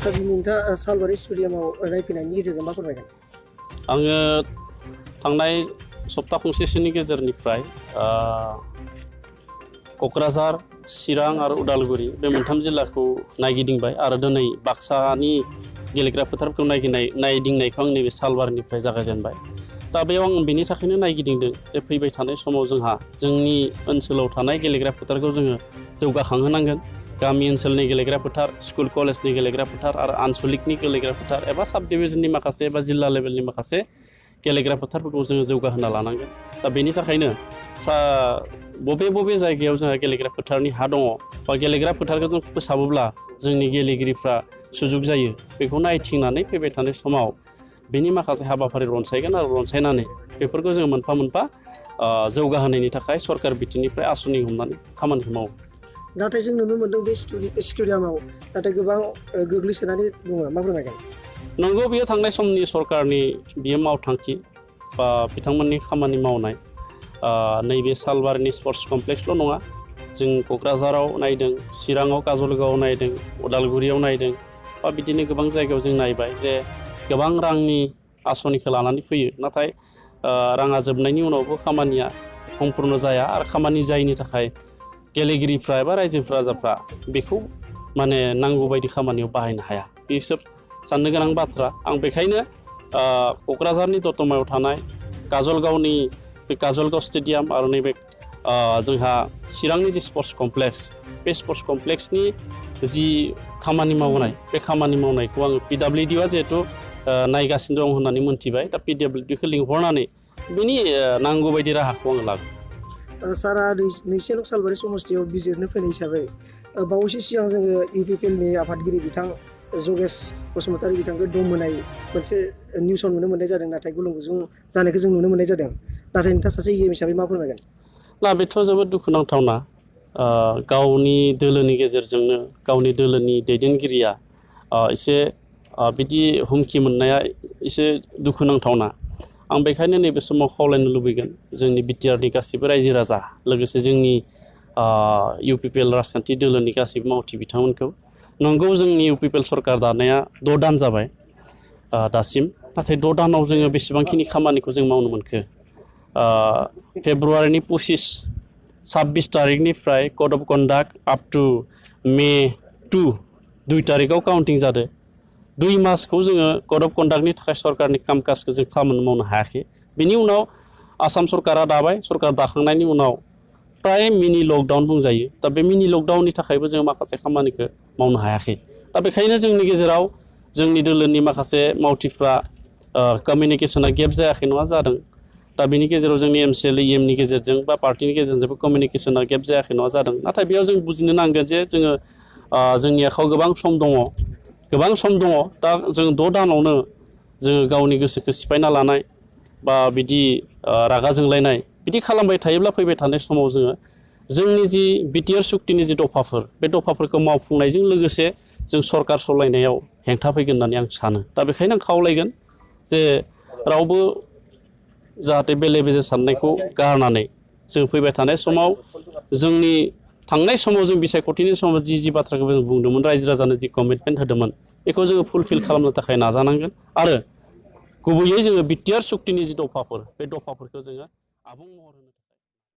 दा दिनै नोंथाङा सालबारि स्टेडियामाव नायफैनायनि गेजेरजों मा फोरमायगोन? आङो थांनाय सप्ता खनसेसोनि गेजेरनिफ्राय क'क्राझार, चिरां आरो उदालगुरि बे मोनथाम जिल्लाखौ नायगिदिंबाय आरो दिनै बाक्सानि गेलेग्रा फोथारखौ नायदिंनायखौ आं नैबे सालबारिनिफ्राय जागायजेनबाय। दा बेयाव आं बेनि थाखायनो नायगिदिंदों जे फैबाय थानाय समाव जोंहा जोंनि ओनसोलाव थानाय गेलेग्रा फोथारखौ जोङो जौगाखांहोनांगोन। गामि ओनसोलनि गेलेग्रा फोथार, स्कुल कलेजनि गेलेग्रा फोथार आरो आनसलिकनि गेलेग्रा फोथार एबा साब डिभिजननि माखासे एबा जिल्ला लेभेलनि माखासे गेलेग्रा फोथारफोरखौ जोङो जौगाहोना लानांगोन। दा बेनि थाखायनो बबे जायगायाव जोंहा गेलेग्रा फोथारनि हा दङ बा गेलेग्रा फोथारखौ जों फोसाबोब्ला जोंनि गेलेगिरिफ्रा सुजुग जायो, बेखौ नायथिंनानै फैबाय थानाय समाव बेनि माखासे हाबाफारि रनसायगोन आरो रनसायनानै बेफोरखौ जोङो मोनफा मोनफा जौगाहोनायनि थाखाय सरकार बिथिंनिफ्राय आसुनि हमनानै खामानिखौ मावो। नाथाय जों नुनो मोन्दों बे स्टेडियामाव नाथाय गोबां गोग्लैसोनानै दङ, मा फोरमायगोन? नंगौ, बेयो थांनाय समनि सरकारनि बियो मावथांखि बा बिथांमोननि खामानि मावनाय। नैबे सालबारिनि स्पर्ट्स कमप्लेक्सल' नङा, जों क'क्राझाराव नायदों, चिराङाव काजलगावआव नायदों, उदालगुरियाव नायदों बा बिदिनो गोबां जायगायाव जों नायबाय जे गोबां रांनि आसनिखौ लानानै फैयो, नाथाय राङा जोबनायनि उनावबो खामानिया सम्पुर्ण जाया आरो खामानि जायैनि थाखाय गेलेगिरिफ्रा एबा रायजो राजाफ्रा बेखौ माने नांगौ बायदि खामानियाव बाहायनो हाया। बेसोर साननो गोनां बाथ्रा। आं बेखायनो क'क्राझारनि दतमायाव थानाय काजलगावनि बे काजलगाव स्टेडियाम आरो नैबे जोंहा चिरांनि जि स्पर्ट्स कमप्लेक्स, बे स्पर्ट्स कमप्लेक्सनि जि खामानि मावनाय, बे खामानि मावनायखौ आङो PWDआ जिहेथु नायगासिनो दं होननानै मोनथिबाय। दा PWDखौ लिंहरनानै बेनि नांगौ बायदि राहाखौ आङो लागोन। सारा नैसे नं सालबारि समस्तियाव बिजिरनो फैनाय हिसाबै बावैसो सिगां जोङो UPPLनि आफादगिरि बिथां जगेश बसुमतारी बिथांखौ दम होनाय मोनसे निउसाव नुनो मोननाय जादों, नाथाय गुलुं गुजुं जानायखौ जों नुनो मोननाय जादों। नाथाय नोंथाङा सासे EM हिसाबै मा फोरमायगोन? ना बेथ' जोबोद दुखुनांथावना। गावनि दोलोनि गेजेरजोंनो गावनि दोलोनि दैदेनगिरिया एसे बिदि हुमखि मोननाया एसे दुखुनांथावना। आं बेखायनो नैबे समाव खावलायनो लुबैगोन जोंनि BTRनि गासैबो रायजो राजा, लोगोसे जोंनि UPPL राजखान्थि दोलोनि गासैबो मावथि बिथांमोनखौ। नंगौ, जोंनि UPPL सरकार दानाया 6 दान जाबाय दासिम, नाथाय 6 दानाव जोङो बेसेबांखिनि खामानिखौ जों मावनो मोनखो? फेब्रुवारिनि 26 तारिखनिफ्राय code of conduct up to May 2 तारिखआव काउन्टिं जादों। 2 मासखौ जोङो कड अफ कन्डाक्टनि थाखाय सरकारनि कामकाजखौ जों खामानि मावनो हायाखै। बिनि उनाव आसाम सरकारा दाबाय, सरकार दाखांनायनि उनाव प्राय मिनि लकडाउन बुंजायो। दा बे मिनि लकडाउननि थाखायबो जों माखासे खामानिखौ मावनो हायाखै। दा बेखायनो जोंनि गेजेराव जोंनि दोलोनि माखासे मावथिफ्रा कमिउनिकेसना गेप जायाखै नङा, जादों। दा बेनि गेजेराव जोंनि MCL EMनि गेजेरजों बा पार्टिनि गेजेरजोंबो कमिउनिकेसना गेप जायाखै नङा, जादों। नाथाय बेयाव जों बुजिनो नांगोन जे जोङो जोंनि आखायाव गोबां सम दङ। दा जों 6 दानावनो जोङो गावनि गोसोखौ सिफायना लानाय बा बिदि रागा जोंलायनाय बिदि खालामबाय थायोब्ला फैबाय थानाय समाव जोंनि जि BTR सुक्तिनि जि दफाफोर, बे दफाफोरखौ मावफुंनायजों लोगोसे जों सरकार सालायनायाव हेंथा फैगोन होननानै आं सानो। दा बेखायनो आं खावलायगोन जे रावबो जाहाथे बेले बेजे साननायखौ गारनानै जों फैबाय थानाय समाव जोंनि थांनाय समाव जों बिसायख'थिनि समाव जि बाथ्राखौ जों बुंदोंमोन, रायजो राजानो जि कमिटमेन्ट होदोंमोन, बेखौ जोङो फुलफिल खालामनो थाखाय नाजानांगोन आरो गुबैयै जोङो BTR सुक्तिनि जि दफाफोर, बे दफाफोरखौ जोङो आबुं महर होनो